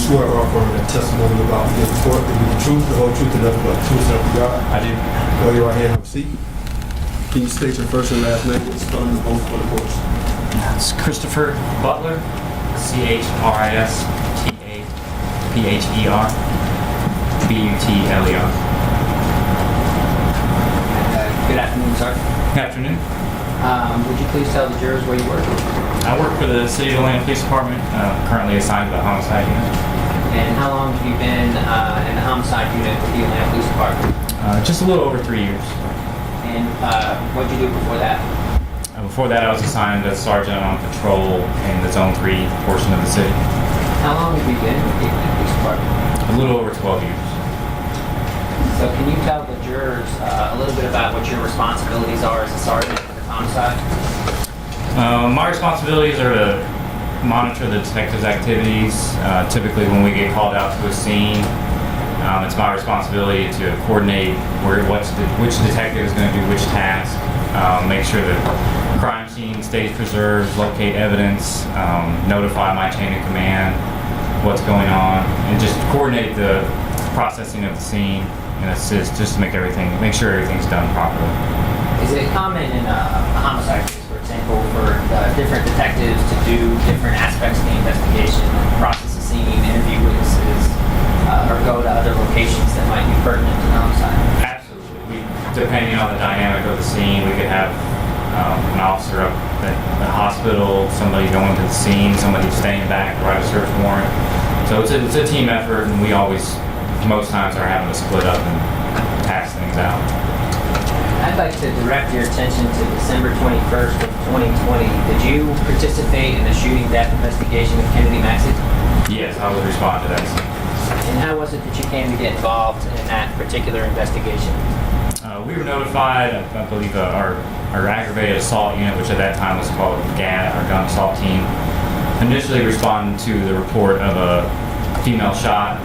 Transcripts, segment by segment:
swear or affirm that testimony about this report to be the truth, the whole truth, and nothing but the truth, so help you God? I do. Go your right hand, have a seat. Can you state your first and last name and spelling the both for the course? It's Christopher Butler, CHRISTAPHER, BUTLER. Good afternoon, sir. Good afternoon. Would you please tell the jurors where you work? I work for the City of Atlanta Police Department, currently assigned to the homicide unit. And how long have you been in the homicide unit with the Atlanta Police Department? Just a little over 3 years. And what did you do before that? Before that, I was assigned as sergeant on patrol in the Zone 3 portion of the city. How long have you been with the Atlanta Police Department? A little over 12 years. So can you tell the jurors a little bit about what your responsibilities are as a sergeant with homicide? My responsibilities are to monitor the detectives' activities. Typically, when we get called out to a scene, it's my responsibility to coordinate which detective is going to do which task, make sure the crime scene stays preserved, locate evidence, notify my chain of command what's going on, and just coordinate the processing of the scene and assist just to make sure everything's done properly. Is it common in a homicide case, for example, for different detectives to do different aspects of the investigation, process a scene, interview witnesses, or go to other locations that might be pertinent to the homicide? Absolutely. Depending on the dynamic of the scene, we could have an officer up at the hospital, somebody going to the scene, somebody staying back to write a search warrant. So it's a team effort, and we always, most times, are having to split up and task things out. I'd like to direct your attention to December 21st of 2020. Did you participate in the shooting death investigation of Kennedy Maxie? Yes, I would respond to that scene. And how was it that you came to get involved in that particular investigation? We were notified, I believe, our aggravated assault unit, which at that time was called GAT, our gun assault team, initially responded to the report of a female shot,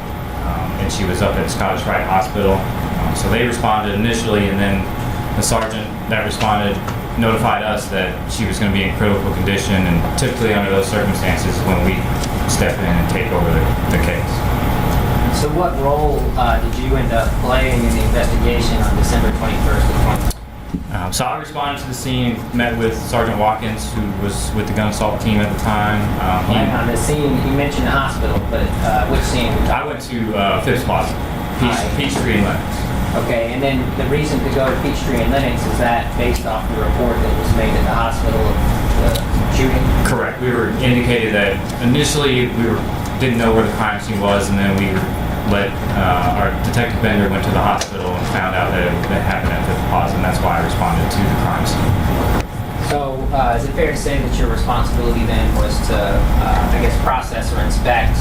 and she was up at Scottish Rite Hospital. So they responded initially, and then the sergeant that responded notified us that she was going to be in critical condition, and typically under those circumstances when we step in and take over the case. So what role did you end up playing in the investigation on December 21st of 2020? So I responded to the scene, met with Sergeant Watkins, who was with the gun assault team at the time. On the scene, you mentioned the hospital, but which scene? I went to Phipps Plaza, Peachtree and Lennox. Okay, and then the reason to go to Peachtree and Lennox, is that based off the report that was made at the hospital of the shooting? Correct. We were indicated that initially didn't know where the crime scene was, and then we our detective Bender went to the hospital and found out that it happened at Phipps Plaza, and that's why I responded to the crime scene. So, is it fair to say that your responsibility then was to, process or inspect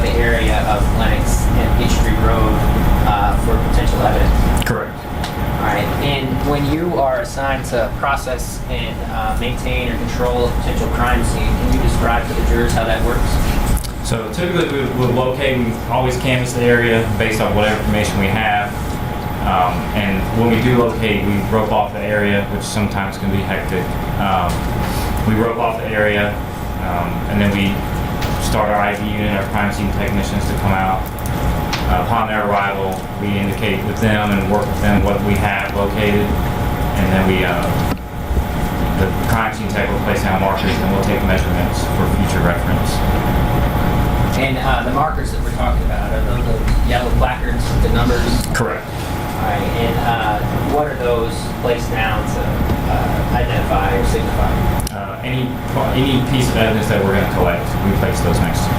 the area of Lennox and Peachtree Road for potential evidence? Correct. All right. And when you are assigned to process and maintain or control a potential crime scene, can you describe to the jurors how that works? So typically we always canvass the area based on whatever information we have. And when we do locate, we rope off the area, which sometimes can be hectic. We rope off the area, and then we start our ID unit, our crime scene technicians to come out. Upon their arrival, we indicate with them and work with them what we have located, and then the crime scene tech will place down markers, and we'll take measurements for future reference. And the markers that we're talking about, are those the yellow placards with the numbers? Correct. All right, and what are those placed down to identify or signify? Any piece of evidence that we're going to collect, we place those next to.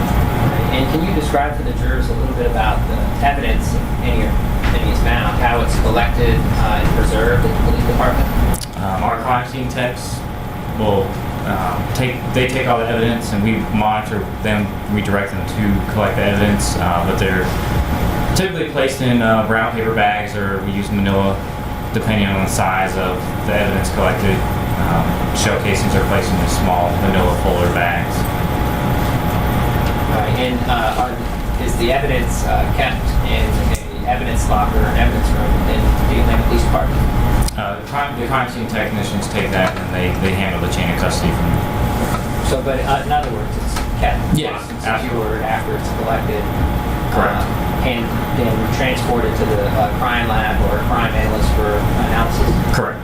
And can you describe to the jurors a little bit about the evidence, if any is found, how it's collected and preserved at the police department? Our crime scene techs will take all the evidence, and we monitor them. We direct them to collect the evidence, but they're typically placed in brown paper bags, or we use manila, depending on the size of the evidence collected. Shell casings are placed in small manila folder bags. And is the evidence kept in an evidence locker or an evidence room in the Atlanta Police Department? The crime scene technicians take that, and they handle the chain of custody from there. So, but in other words, it's kept Yes, locked and absolutely. secured after it's collected. Correct. And then transported to the crime lab or crime analyst for analysis. Correct.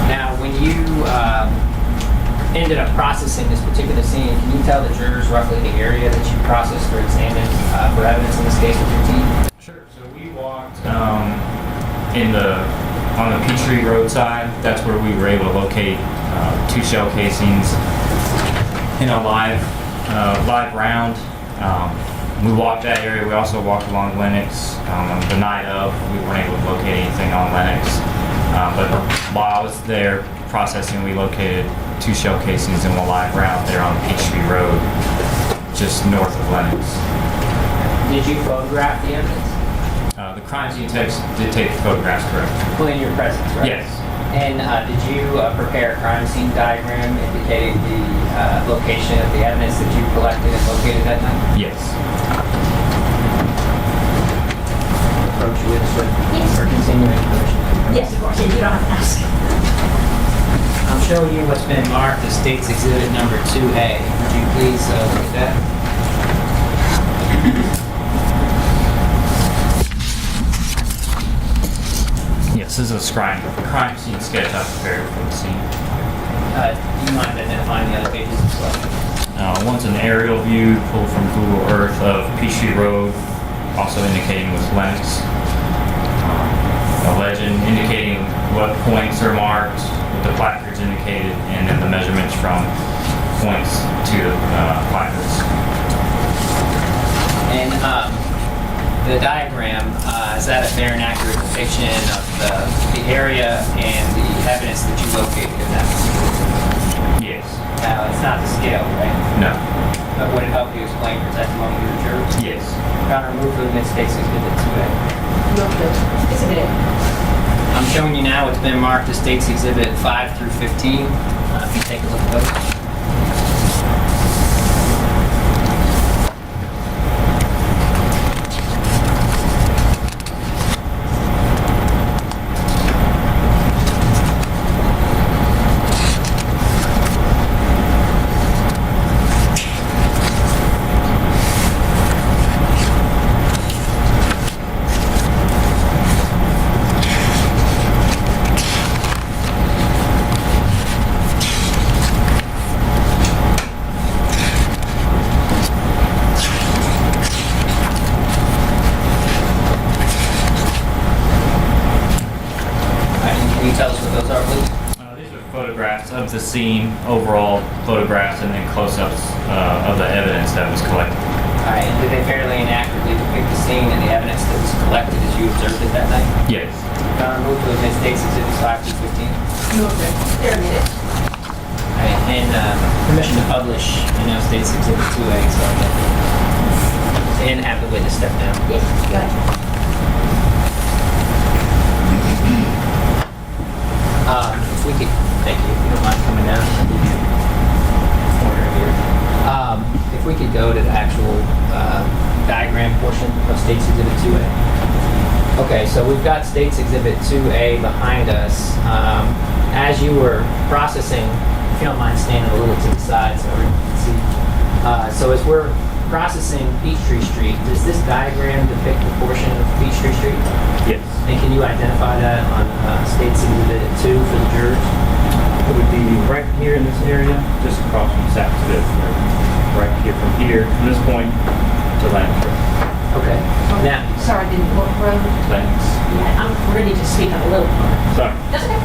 Now, when you ended up processing this particular scene, can you tell the jurors roughly the area that you processed or examined for evidence in this case with your team? Sure. So we walked on the Peachtree roadside. That's where we were able to locate 2 shell casings in a live round. We walked that area. We also walked along Lennox. The night of, we weren't able to locate anything on Lennox. But while I was there processing, we located 2 shell casings in a live round there on Peachtree Road, just north of Lennox. Did you photograph the evidence? The crime scene techs did take photographs, correct? Well, in your presence, right? Yes. And did you prepare a crime scene diagram indicating the location of the evidence that you collected and located that night? Yes. Approach you with this Yes. for continuing information. Yes, of course, you don't have to ask. I'm showing you what's been marked as State's Exhibit number 2A. Would you please look at that? Yes, this is a crime scene sketch I prepared for the scene. Do you mind identifying the other pages as well? One's an aerial view pulled from Google Earth of Peachtree Road, also indicating with Lennox. A legend indicating what points are marked, what the placards indicated, and then the measurements from points to the placards. And the diagram, is that a fair and accurate depiction of the area and the evidence that you located in that particular room? Yes. Now, it's not the scale, right? No. But would it help you explain your testimony to the jurors? Yes. Your Honor, move for the State's Exhibit 2A. Exhibit A. I'm showing you now what's been marked as State's Exhibit 5 through 15. If you take a look at those. Can you tell us what those are, please? These are photographs of the scene, overall photographs, and then close-ups of the evidence that was collected. All right, and did they fairly and accurately depict the scene and the evidence that was collected as you observed it that night? Yes. Your Honor, move to admit State's Exhibits 5 through 15. Move it. They're admitted. All right, and permission to publish, State's Exhibit 2A, so and have the witness step down. Yes, go ahead. If we could, thank you, if you don't mind coming down. Corner here. If we could go to the actual diagram portion of State's Exhibit 2A. Okay, so we've got State's Exhibit 2A behind us. As you were processing, if you don't mind standing a little to the side so everyone can see. So as we're processing Peachtree Street, does this diagram depict the portion of Peachtree Street? Yes. And can you identify that on State's Exhibit 2 for the jurors? It would be right here in this area, just across from Saps Fifth. Right here, from here, from this point to Lennox. Okay. Now, Sorry, I didn't look road. Lennox. Yeah, I'm ready to speak up a little more. Sorry. That's okay.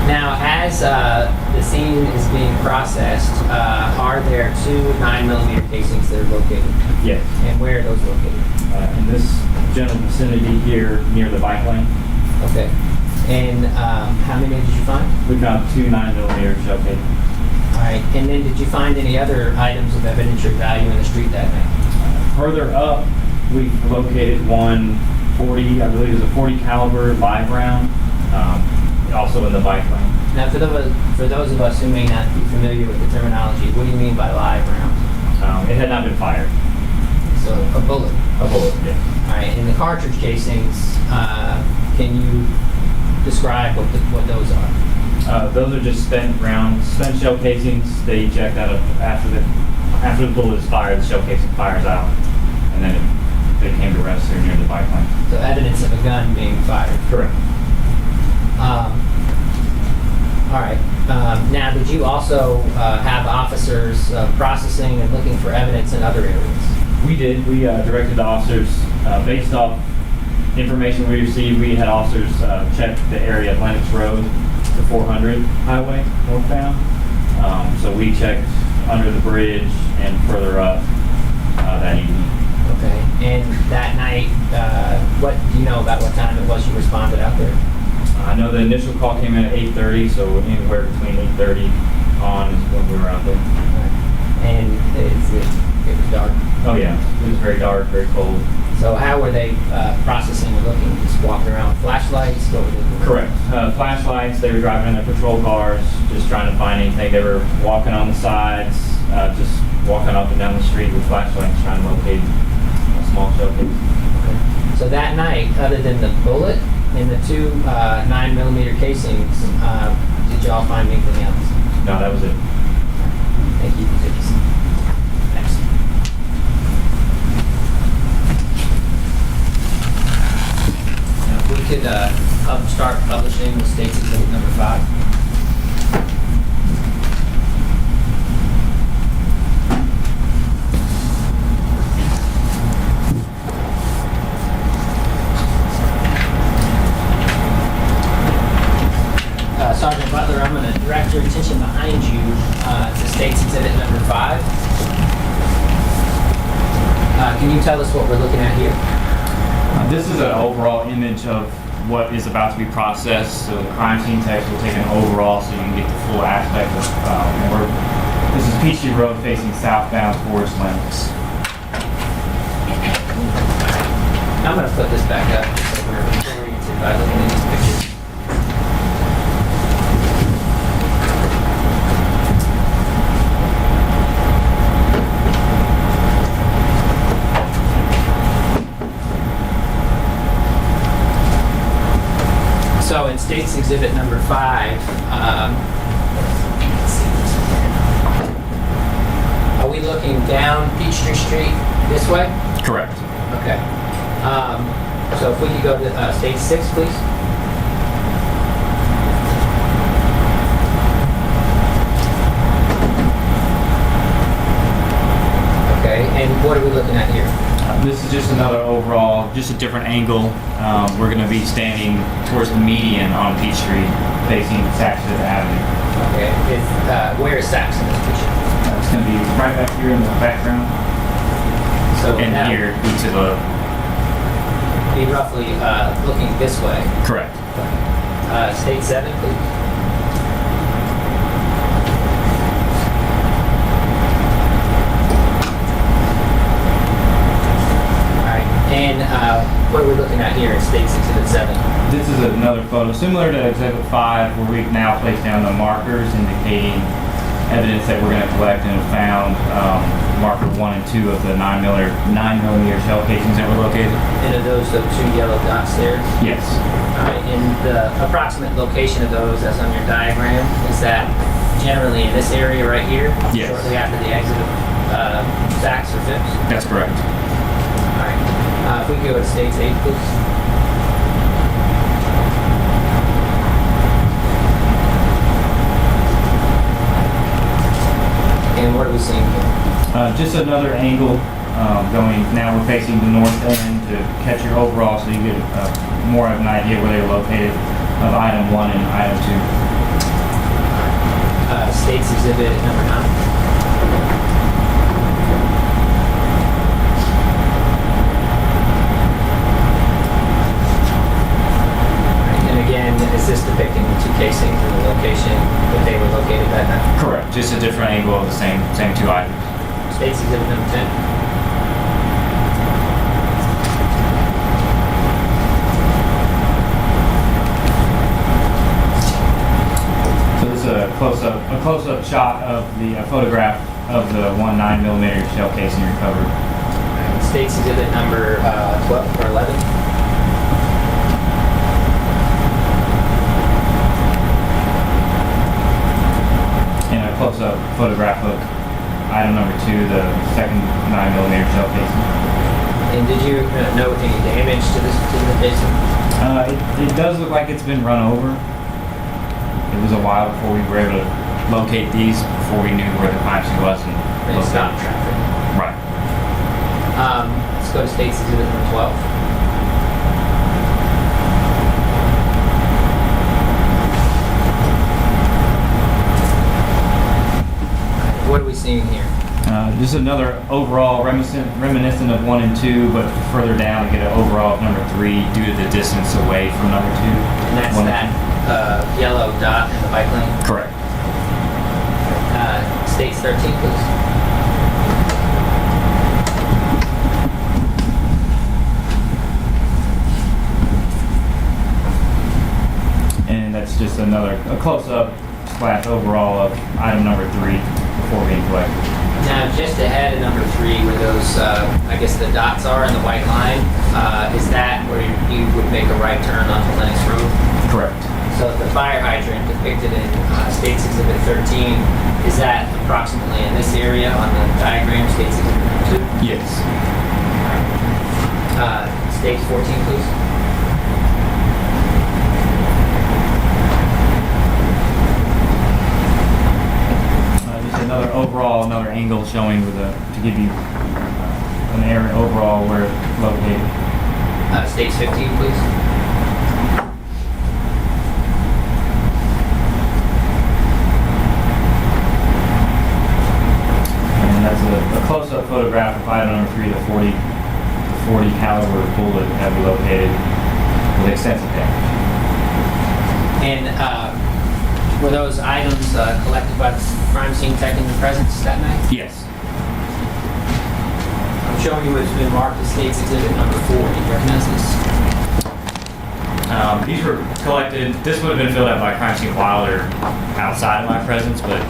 now as the scene is being processed, are there 2 9mm casings that are located? Yes. And where are those located? In this general vicinity here, near the bike lane, Okay. And how many did you find? we found 2 9mm shell casings. All right. And then did you find any other items of evidentiary value in the street that night? Further up, we located one 40, I believe it was a 40 caliber live round, also in the bike lane. Now, for those of us who may not be familiar with the terminology, what do you mean by live rounds? It had not been fired. So a bullet. A bullet, yeah. All right, and the cartridge casings, can you describe what those are? Those are just spent shell casings. They eject out of after the bullet is fired, the shell casing fires out, and then they came to rest here near the bike lane. So evidence of a gun being fired. Correct. All right. Now, did you also have officers processing and looking for evidence in other areas? We did. We directed the officers based off information we received. We had officers check the area of Lennox Road to 400 highway northbound. So we checked under the bridge and further up that evening. Okay. And that night, what do you know about what time it was you responded out there? I know the initial call came in at 8:30, so anywhere between 8:30 on is when we were out there. And it was dark. Oh yeah, it was very dark, very cold. So how were they processing and looking? Just walking around with flashlights? What were they doing? Correct. Flashlights, they were driving in their patrol cars, just trying to find anything. They were walking on the sides, just walking up and down the street with flashlights, trying to locate a small showcase. Okay. So that night, other than the bullet and the two 9mm casings, did y'all find anything else? No, that was it. Thank you. Next. Now, if we could start publishing the State's Exhibit number 5. Sergeant Butler, I'm going to direct your attention behind you to State's Exhibit number 5. Can you tell us what we're looking at here? This is an overall image of what is about to be processed. So the crime scene text will take an overall so you can get the full aspect of this is Peachtree Road facing southbound towards Lennox. I'm going to put this back up so we're oriented by looking at these pictures. So in State's Exhibit number 5, are we looking down Peachtree Street this way? Correct. Okay. So if we could go to State 6, please. Okay, and what are we looking at here? This is just another overall, just a different angle. We're going to be standing towards the median on Peachtree, facing Saxon Avenue. Okay, where is Saks in this picture? It's going to be right back here in the background, So and that here to the would be roughly looking this way. correct. State 7, please. And what are we looking at here in State's Exhibit 7? This is another photo similar to Exhibit 5, where we've now placed down the markers indicating evidence that we're going to collect and have found marker 1 and 2 of the 9mm shell casings that were located. And are those the two yellow dots there? Yes. All right, and the approximate location of those, as on your diagram, is that generally in this area right here? Yes. Shortly after the exit of Saks or Phipps? That's correct. All right. If we could go to States 8, please. And what are we seeing here? Just another angle going, now we're facing the north end to catch your overall so you get more of an idea where they're located of item 1 and item 2. State's Exhibit number 9. Again, is this depicting the two casings and the location that they were located that night? Correct. Just a different angle of the same two items. State's Exhibit number 10. So this is a close-up shot of the photograph of the 1 9mm shell casing recovered. State's exhibit number 12 or 11. And a close-up photographic item number 2, the second 9mm shell casing. And did you note any damage to the casing? It does look like it's been run over. It was a while before we were able to locate these, before we knew where the crime scene was and And locate stop it. traffic. Right. Let's go to State's exhibit number 12. What are we seeing here? Just another overall reminiscent of 1 and 2, but further down we get an overall of number 3 due to the distance away from number 2. And that's One- that yellow dot in the bike lane. Correct. State's 13, please. And that's just a close-up / overall of item number 3 before being collected. Now, just ahead of number 3, where those, I guess the dots are in the white line, is that where you would make a right turn onto Lennox Road? Correct. So the fire hydrant depicted in State's Exhibit 13, is that approximately in this area on the diagram, State's Exhibit number 2? Yes. State's 14, please. Just another angle showing to give you an area overall where it's located. State's 15, please. And that's a close-up photograph of item number 3, the 40 caliber bullet that we located with extensive damage. And were those items collected by the crime scene tech in your presence that night? Yes. I'm showing you what's been marked as State's Exhibit number 4. Do you recognize this? These were collected. This would have been filled out by crime scene Wilder outside of my presence, but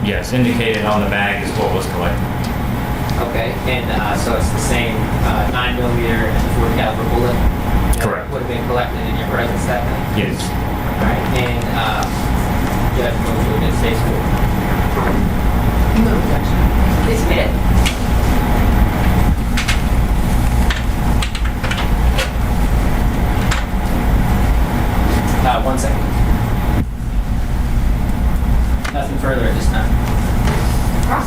yes, indicated on the bag is what was collected. Okay, and so it's the same 9mm and 40 caliber bullet? that Correct. Would have been collected in your presence that night? Yes. All right, and Judge Mosley did State's 4. No objection. Please submit it. One second. Nothing further at this time. Cross.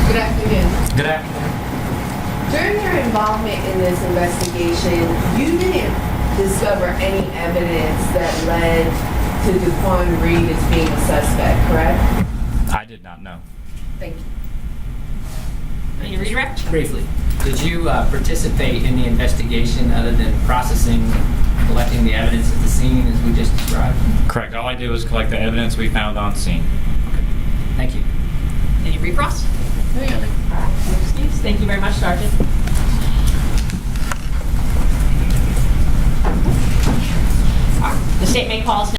Good afternoon. Good afternoon. During your involvement in this investigation, you didn't discover any evidence that led to Daquan Reed as being a suspect, correct? I did not know. Thank you. Any redirect? Briefly, did you participate in the investigation other than processing, collecting the evidence at the scene as we just described? Correct. All I did was collect the evidence we found on scene. Thank you. Any recross? No excuse. Thank you very much, Sergeant. The state may call us now.